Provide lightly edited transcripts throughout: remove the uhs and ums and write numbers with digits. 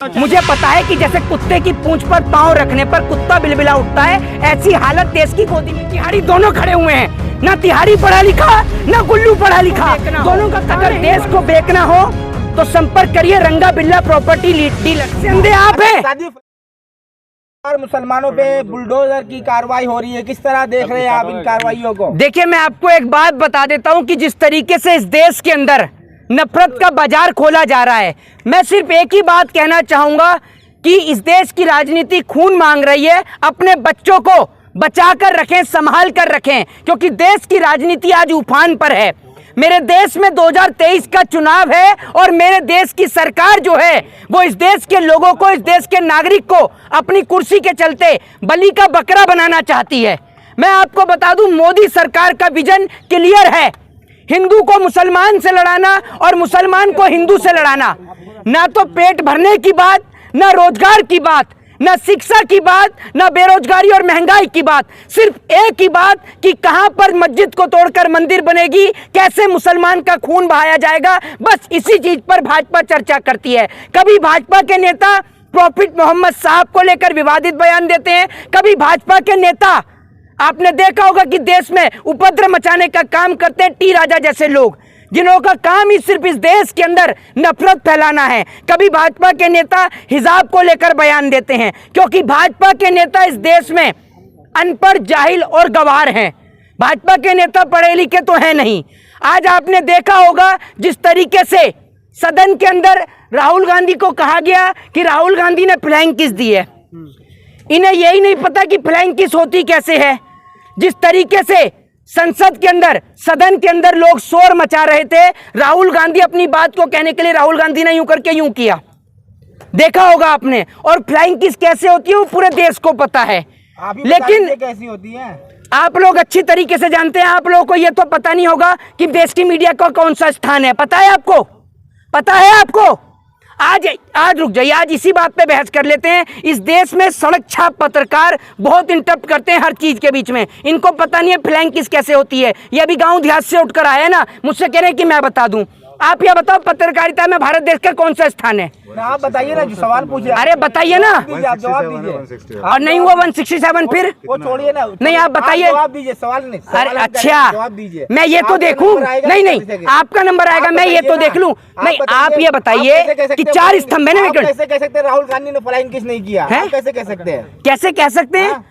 मुझे पता है कि जैसे कुत्ते की पूंछ पर पांव रखने पर कुत्ता बिलबिला उठता है, ऐसी हालत देश की गोदी में तिहाड़ी दोनों खड़े हुए हैं। ना तिहाड़ी पढ़ा लिखा, ना गुल्लू पढ़ा लिखा, दोनों का। अगर देश को बेचना हो तो संपर्क करिए रंगा बिल्ला प्रॉपर्टी डीलर। संदेह आप है। और मुसलमानों पे बुलडोजर की कार्रवाई हो रही है, किस तरह देख रहे हैं आप इन कार्रवाइयों को? देखिए, मैं आपको एक बात बता देता हूँ कि जिस तरीके से इस देश के अंदर नफरत का बाजार खोला जा रहा है, मैं सिर्फ एक ही बात कहना चाहूंगा कि इस देश की राजनीति खून मांग रही है। अपने बच्चों को बचा कर रखें, संभाल कर रखें, क्योंकि देश की राजनीति आज उफान पर है। मेरे देश में 2023 का चुनाव है और मेरे देश की सरकार जो है वो इस देश के लोगों को, इस देश के नागरिक को अपनी कुर्सी के चलते बलि का बकरा बनाना चाहती है। मैं आपको बता दूं, मोदी सरकार का विजन क्लियर है। हिंदू को मुसलमान से लड़ाना और मुसलमान को हिंदू से लड़ाना। ना तो पेट भरने की बात, ना रोजगार की बात, ना शिक्षा की बात, ना बेरोजगारी और महंगाई की बात। सिर्फ एक ही बात कि कहां पर मस्जिद को तोड़कर मंदिर बनेगी, कैसे मुसलमान का खून बहाया जाएगा। बस इसी चीज पर भाजपा चर्चा करती है। कभी भाजपा के नेता प्रॉफिट मोहम्मद साहब को लेकर विवादित बयान देते हैं, कभी भाजपा के नेता, आपने देखा होगा कि देश में उपद्रव मचाने का काम करते हैं टी राजा जैसे लोग, जिन्हों का काम ही सिर्फ इस देश के अंदर नफरत फैलाना है। कभी भाजपा के नेता हिजाब को लेकर बयान देते हैं, क्योंकि भाजपा के नेता इस देश में अनपढ़, जाहिल और गवार हैं। भाजपा के नेता पढ़े लिखे तो हैं नहीं। आज आपने देखा होगा जिस तरीके से सदन के अंदर राहुल गांधी को कहा गया कि राहुल गांधी ने फ्लाइंग किस दी है। इन्हें यही नहीं पता कि फ्लाइंग किस होती कैसे है। जिस तरीके से संसद के अंदर, सदन के अंदर लोग शोर मचा रहे थे, राहुल गांधी अपनी बात को कहने के लिए राहुल गांधी ने यूं करके यूं किया, देखा होगा आपने। और फ्लाइंग किस कैसे होती है वो पूरे देश को पता है, लेकिन कैसी होती है आप लोग अच्छी तरीके से जानते हैं। आप लोगों को ये तो पता नहीं होगा कि देश की मीडिया का कौन सा स्थान है। पता है आपको? पता है आपको? आज रुक जाइए, आज इसी बात पे बहस कर लेते हैं। इस देश में सड़क छाप पत्रकार बहुत इंटरप्ट करते हैं हर चीज के बीच में। इनको पता नहीं है फ्लाइंग किस कैसे होती है। ये अभी गांव देहात से उठकर आया है ना, मुझसे कह रहे हैं कि मैं बता दूं। आप ये बताओ, पत्रकारिता में भारत देश का कौन सा स्थान है? आप बताइए ना, जो सवाल पूछे। अरे बताइए ना। जवाब दीजिए। और नहीं हुआ 167 फिर वो छोड़िए ना, नहीं आप बताइए। जवाब दीजिए, सवाल नहीं। अरे अच्छा, जवाब दीजिए। मैं ये तो देखूं। नहीं, आपका नंबर आएगा, मैं ये तो देख लूं। नहीं, आप ये बताइए कि 4 स्तंभ है ना। कैसे कह सकते हैं राहुल गांधी ने फ्लाइंग किस नहीं किया? कैसे कह सकते हैं? कैसे कह सकते हैं?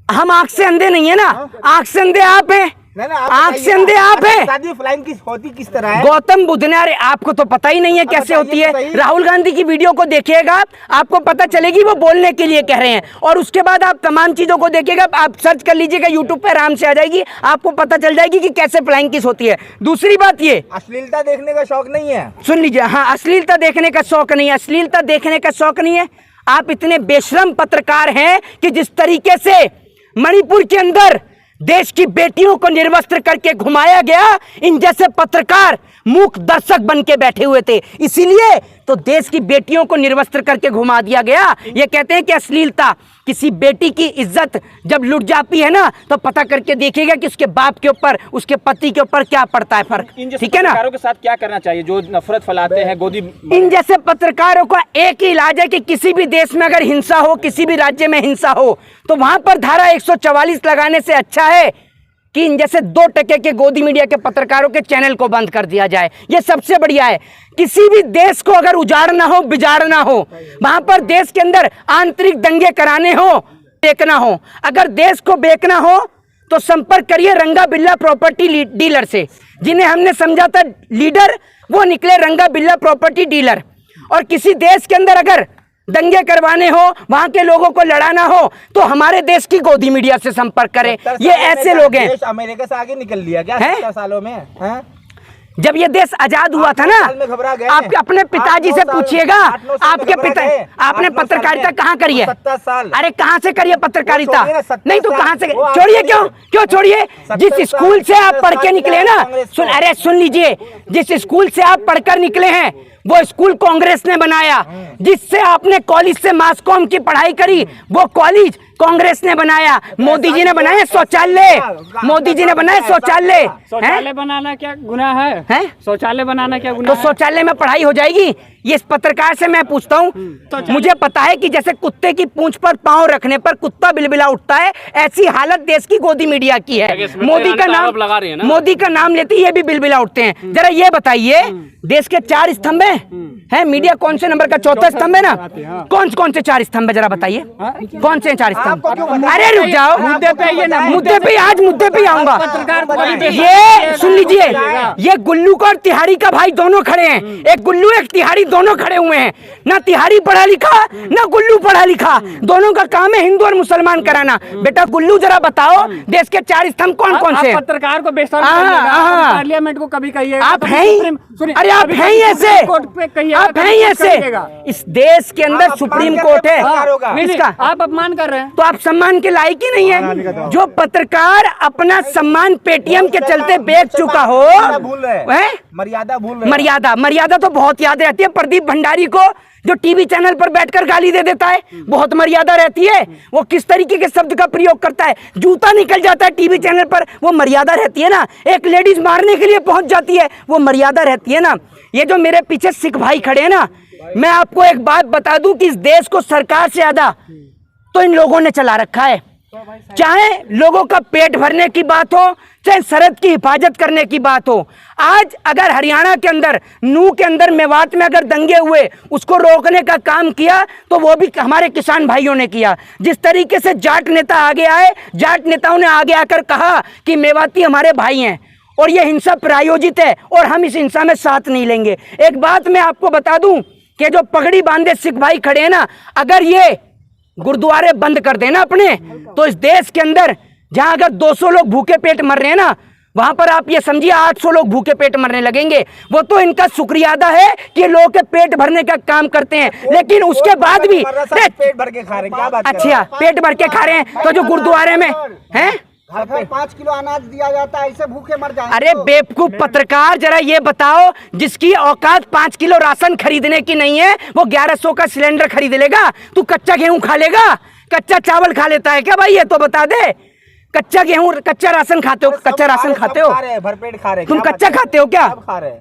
हम आंख से अंधे नहीं है ना, आंख से अंधे आप हैं। आंख से अंधे आप हैं। फ्लाइंग किस होती किस तरह है? गौतम बुद्ध ने, अरे आपको तो पता ही नहीं है कैसे होती है। राहुल गांधी की वीडियो को देखिएगा, आपको पता चलेगी वो बोलने के लिए कह रहे हैं। और उसके बाद आप तमाम चीजों को देखिएगा, आप सर्च कर लीजिएगा यूट्यूब पे, आराम से आ जाएगी, आपको पता चल जाएगी कि कैसे फ्लाइंग किस होती है। दूसरी बात, ये अश्लीलता देखने का शौक नहीं है? सुन लीजिए, हाँ, अश्लीलता देखने का शौक नहीं है, अश्लीलता देखने का शौक नहीं है। आप इतने बेशरम पत्रकार हैं कि जिस तरीके से मणिपुर के अंदर देश की बेटियों को निर्वस्त्र करके घुमाया गया, इन जैसे पत्रकार मूक दर्शक बन के बैठे हुए थे, इसीलिए तो देश की बेटियों को निर्वस्त्र करके घुमा दिया गया। ये कहते हैं कि अश्लीलता, किसी बेटी की इज्जत जब लुट जाती है ना, तो पता करके देखिएगा कि उसके बाप के ऊपर, उसके पति के ऊपर क्या पड़ता है फर्क। ठीक है ना? पत्रकारों के साथ क्या करना चाहिए जो नफरत फैलाते हैं गोदी? इन जैसे पत्रकारों का एक ही इलाज है कि किसी भी देश में अगर हिंसा हो, किसी भी राज्य में हिंसा हो, तो वहां पर धारा 144 लगाने से अच्छा है कि इन जैसे 2 टके के गोदी मीडिया के पत्रकारों के चैनल को बंद कर दिया जाए। ये सबसे बढ़िया है। किसी भी देश को अगर उजाड़ना हो, बिजाड़ना हो, वहां पर देश के अंदर आंतरिक दंगे कराने हो, बेचना हो, अगर देश को बेचना हो तो संपर्क करिए रंगा बिल्ला प्रॉपर्टी डीलर से। जिन्हें हमने समझा था लीडर, वो निकले रंगा बिल्ला प्रॉपर्टी डीलर। और किसी देश के अंदर अगर दंगे करवाने हो, वहां के लोगों को लड़ाना हो, तो हमारे देश की गोदी मीडिया से संपर्क करें। ये ऐसे लोग हैं। अमेरिका से आगे निकल लिया क्या 70 सालों में? जब ये देश आजाद हुआ था ना, आप अपने पिताजी से पूछिएगा, आपके पिता, आपने पत्रकारिता कहाँ करी है? 70 साल। अरे कहाँ से करी है पत्रकारिता? नहीं तो कहाँ से छोड़िए? क्यों छोड़िए? जिस स्कूल से आप पढ़ के निकले ना, सुन लीजिए, जिस स्कूल से आप पढ़कर निकले हैं वो स्कूल कांग्रेस ने बनाया। जिससे आपने कॉलेज से मास कॉम की पढ़ाई करी, वो कॉलेज कांग्रेस ने बनाया, मोदी जी ने बनाया शौचालय, मोदी जी ने बनाया शौचालय। शौचालय बनाना क्या गुनाह है? शौचालय बनाना क्या गुनाह तो शौचालय में पढ़ाई हो जाएगी? ये इस पत्रकार से मैं पूछता हूँ, मुझे पता है कि जैसे कुत्ते की पूंछ पर पांव रखने पर कुत्ता बिलबिला उठता है, ऐसी हालत देश की गोदी मीडिया की है। मोदी का नाम लेते ही ये भी बिलबिला उठते हैं। जरा ये बताइए, देश के 4 स्तंभ हैं, मीडिया कौन से नंबर का? चौथा स्तंभ है ना? कौन से 4 स्तंभ है जरा बताइए, कौन से 4 स्तंभ? अरे रुक जाओ, मुद्दे पे आज मुद्दे पे आऊंगा। ये सुन लीजिए, ये गुल्लू का और तिहारी का भाई दोनों खड़े हैं, एक गुल्लू एक तिहारी दोनों खड़े हुए हैं। ना तिहारी पढ़ा लिखा ना गुल्लू पढ़ा लिखा, दोनों का काम है हिंदू और मुसलमान कराना। बेटा गुल्लू जरा बताओ, देश के 4 स्तंभ कौन कौन से? पत्रकार को पार्लियामेंट को कभी कहिए, आप हैं ही, अरे आप हैं ही ऐसे, आप हैं ही ऐसे। इस देश के अंदर सुप्रीम कोर्ट है, इसका आप अपमान कर रहे हैं, तो आप सम्मान के लायक ही नहीं है। जो पत्रकार अपना सम्मान पेटीएम के चलते बेच चुका हो, मर्यादा भूल रहे, मर्यादा तो बहुत याद रहती है। प्रदीप भंडारी को जो टीवी चैनल पर बैठकर गाली दे देता है, बहुत मर्यादा रहती है। वो किस तरीके के शब्द का प्रयोग करता है, जूता निकल जाता है टीवी चैनल पर, वो मर्यादा रहती है ना। एक लेडीज मारने के लिए पहुंच जाती है, वो मर्यादा रहती है ना। ये जो मेरे पीछे सिख भाई खड़े हैं ना, मैं आपको एक बात बता दूं कि इस देश को सरकार से ज्यादा तो इन लोगों ने चला रखा है। चाहे लोगों का पेट भरने की बात हो, चाहे सरहद की हिफाजत करने की बात हो। आज अगर हरियाणा के अंदर, नूह के अंदर, मेवात में अगर दंगे हुए, उसको रोकने का काम किया तो वो भी हमारे किसान भाइयों ने किया। जिस तरीके से जाट नेता आगे आए, जाट नेताओं ने आगे आकर कहा कि मेवाती हमारे भाई हैं और ये हिंसा प्रायोजित है और हम इस हिंसा में साथ नहीं लेंगे। एक बात मैं आपको बता दूं कि जो पगड़ी बांधे सिख भाई खड़े हैं ना, अगर ये गुरुद्वारे बंद कर देना अपने, तो इस देश के अंदर जहां अगर 200 लोग भूखे पेट मर रहे हैं ना, वहां पर आप ये समझिए 800 लोग भूखे पेट मरने लगेंगे। वो तो इनका शुक्रिया अदा है कि लोगों के पेट भरने का काम करते हैं, लेकिन उसके बाद भी पेट भर के खा रहे हैं। क्या बात? अच्छा, पेट भर के खा रहे हैं, तो जो गुरुद्वारे में हैं 5 किलो अनाज दिया जाता है, ऐसे भूखे मर जाएंगे। अरे बेवकूफ पत्रकार, जरा ये बताओ, जिसकी औकात 5 किलो राशन खरीदने की नहीं है, वो 1100 का सिलेंडर खरीद लेगा। तू कच्चा गेहूं खा लेगा? कच्चा चावल खा लेता है क्या भाई? ये तो बता दे। कच्चा गेहूं, कच्चा राशन खाते हो? कच्चा राशन खाते हो? भरपेट खा रहे हैं। तुम कच्चा खाते हो क्या?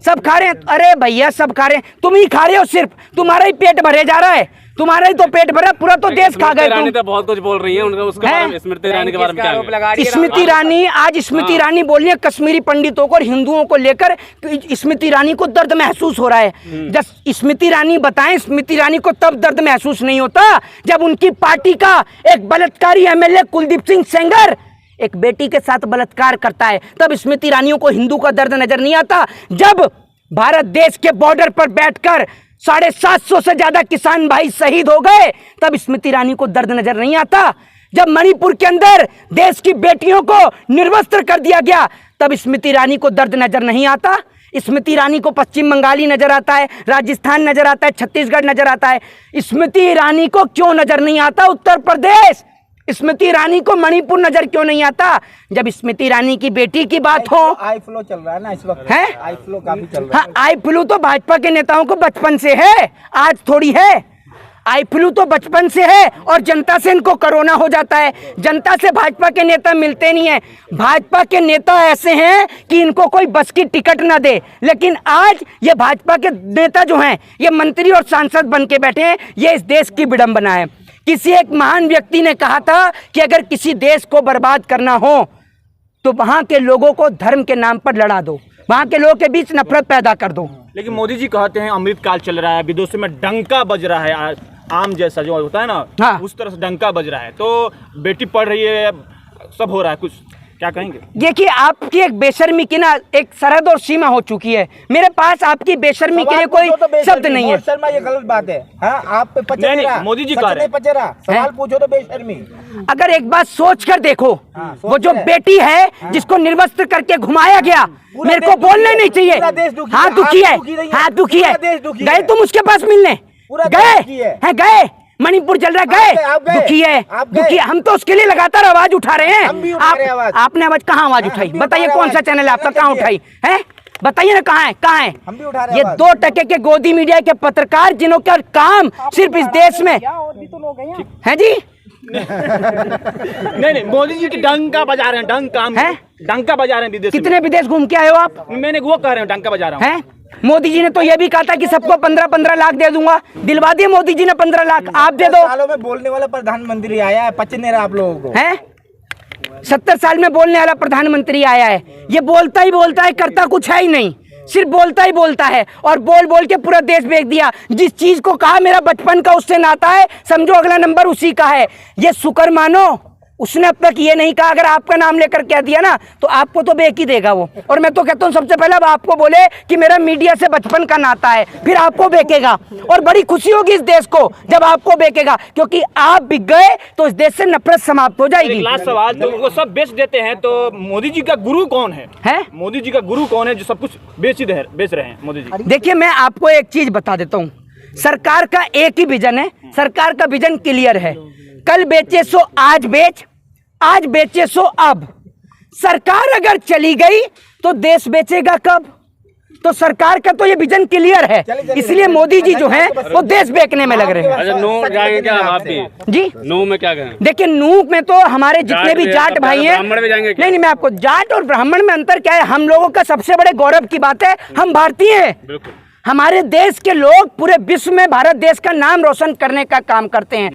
सब खा रहे हैं। अरे भैया सब खा रहे हैं, तुम ही खा रहे हो, सिर्फ तुम्हारा ही पेट भरे जा रहा है, तुम्हारा ही तो पेट भरा, पूरा तो देश खा गए तुम। तो बहुत कुछ बोल रही है उनका, उसके बारे में, स्मृति ईरानी के बारे में क्या है? स्मृति ईरानी, आज स्मृति ईरानी बोल रही है कश्मीरी पंडितों को और हिंदुओं को लेकर, स्मृति ईरानी को दर्द महसूस हो रहा है। जब स्मृति ईरानी बताएं, स्मृति ईरानी को तब दर्द महसूस नहीं होता जब उनकी पार्टी का एक बलात्कारी एमएलए कुलदीप सिंह सेंगर एक बेटी के साथ बलात्कार करता है, तब स्मृति ईरानियों को हिंदू का दर्द नजर नहीं आता। जब भारत देश के बॉर्डर पर बैठकर 750 से ज्यादा किसान भाई शहीद हो गए, तब स्मृति ईरानी को दर्द नजर नहीं आता। जब मणिपुर के अंदर देश की बेटियों को निर्वस्त्र कर दिया गया, तब स्मृति ईरानी को दर्द नजर नहीं आता। स्मृति ईरानी को पश्चिम बंगाली नजर आता है, राजस्थान नजर आता है, छत्तीसगढ़ नजर आता है। स्मृति ईरानी को क्यों नजर नहीं आता उत्तर प्रदेश? स्मृति ईरानी को मणिपुर नजर क्यों नहीं आता? जब स्मृति ईरानी की बेटी की बात हो, आई फ्लो चल रहा है ना इस वक्त, है आई फ्लो काफी चल रहा है। हाँ, आई फ्लू तो भाजपा के नेताओं को बचपन से है, आज थोड़ी है। आई फ्लू तो बचपन से है और जनता से इनको कोरोना हो जाता है। जनता से भाजपा के नेता मिलते नहीं है। भाजपा के नेता ऐसे हैं कि इनको कोई बस की टिकट ना दे, लेकिन आज ये भाजपा के नेता जो हैं, ये मंत्री और सांसद बन के बैठे हैं। ये इस देश की विडंबना है। किसी एक महान व्यक्ति ने कहा था कि अगर किसी देश को बर्बाद करना हो तो वहां के लोगों को धर्म के नाम पर लड़ा दो, वहां के लोगों के बीच नफरत पैदा कर दो। लेकिन मोदी जी कहते हैं अमृत काल चल रहा है, विदेशों में डंका बज रहा है, आम जैसा जो होता है ना, हाँ। उस तरह से डंका बज रहा है। तो बेटी पढ़ रही है, सब हो रहा है, कुछ क्या कहेंगे? देखिए, आपकी एक बेशर्मी की ना एक सरहद और सीमा हो चुकी है। मेरे पास आपकी बेशर्मी के लिए कोई शब्द नहीं है। शर्मा, ये गलत बात है। हाँ, आप पे पचे नहीं, रहा, मोदी जी सच कह रहे नहीं पचे रहा, सवाल पूछो तो बेशर्मी। अगर एक बात सोच कर देखो, वो जो बेटी है जिसको निर्वस्त्र करके घुमाया गया, मेरे को बोलना नहीं चाहिए। हाँ दुखी है, हाँ दुखी है। गए तुम उसके पास मिलने? गए मणिपुर चल रहा है, गए, दुखी है, दुखी है। हम तो उसके लिए लगातार आवाज उठा रहे हैं। आपने आवाज कहाँ आवाज उठाई? बताइए कौन सा चैनल है आपका, कहाँ उठाई है? बताइए ना, कहाँ है, कहाँ है? हम भी उठा रहे हैं। ये 2 टके के गोदी मीडिया के पत्रकार जिन्हों का काम सिर्फ इस देश में है जी, नहीं नहीं, मोदी जी की डंका बजा रहे हैं, डंका बजा रहे हैं विदेश में। कितने विदेश घूम के आए हो आप? मैंने वो कह रहे हैं, डंका बजा रहा हूँ। हैं? मोदी जी ने तो ये भी कहा था कि सबको 15-15 लाख दे दूंगा, दिलवा दिए मोदी जी ने 15 लाख, आप दे दो। सालों में बोलने वाला प्रधानमंत्री आया है, पच नहीं रहा आप लोगों को। हैं? 70 साल में बोलने वाला प्रधानमंत्री आया है, ये बोलता ही बोलता है, करता कुछ है ही नहीं, सिर्फ बोलता ही बोलता है, और बोल बोल के पूरा देश बेच दिया। जिस चीज को कहा मेरा बचपन का उससे नाता है, समझो अगला नंबर उसी का है। ये शुक्र मानो उसने अब तक ये नहीं कहा, अगर आपका नाम लेकर कह दिया ना तो आपको तो बेक ही देगा वो। और मैं तो कहता हूँ सबसे पहले अब आपको बोले कि मेरा मीडिया से बचपन का नाता है, फिर आपको बेकेगा, और बड़ी खुशी होगी इस देश को जब आपको बेकेगा, क्योंकि आप बिक गए तो इस देश से नफरत समाप्त हो जाएगी। लास्ट सवाल, तो वो सब बेच देते हैं, तो मोदी जी का गुरु कौन है? मोदी जी का गुरु कौन है जो सब कुछ बेच रहे हैं मोदी जी? देखिए मैं आपको एक चीज बता देता हूँ, सरकार का एक ही विजन है, सरकार का विजन क्लियर है, कल बेचे सो आज बेच, आज बेचे सो अब। सरकार अगर चली गई तो देश बेचेगा कब? तो सरकार का तो ये विजन क्लियर है, इसलिए मोदी जी जो हैं वो देश बेचने में लग रहे हैं। अच्छा, नो जाएंगे क्या आप भी? जी नो में क्या कहें? देखिए नू में तो हमारे जितने भी जाट भाई हैं, ब्राह्मण भी जाएंगे क्या? नहीं मैं आपको, जाट और ब्राह्मण में अंतर क्या है? हम लोगों का सबसे बड़े गौरव की बात है, हम भारतीय हैं। बिल्कुल। हमारे देश के लोग पूरे विश्व में भारत देश का नाम रोशन करने का काम करते हैं।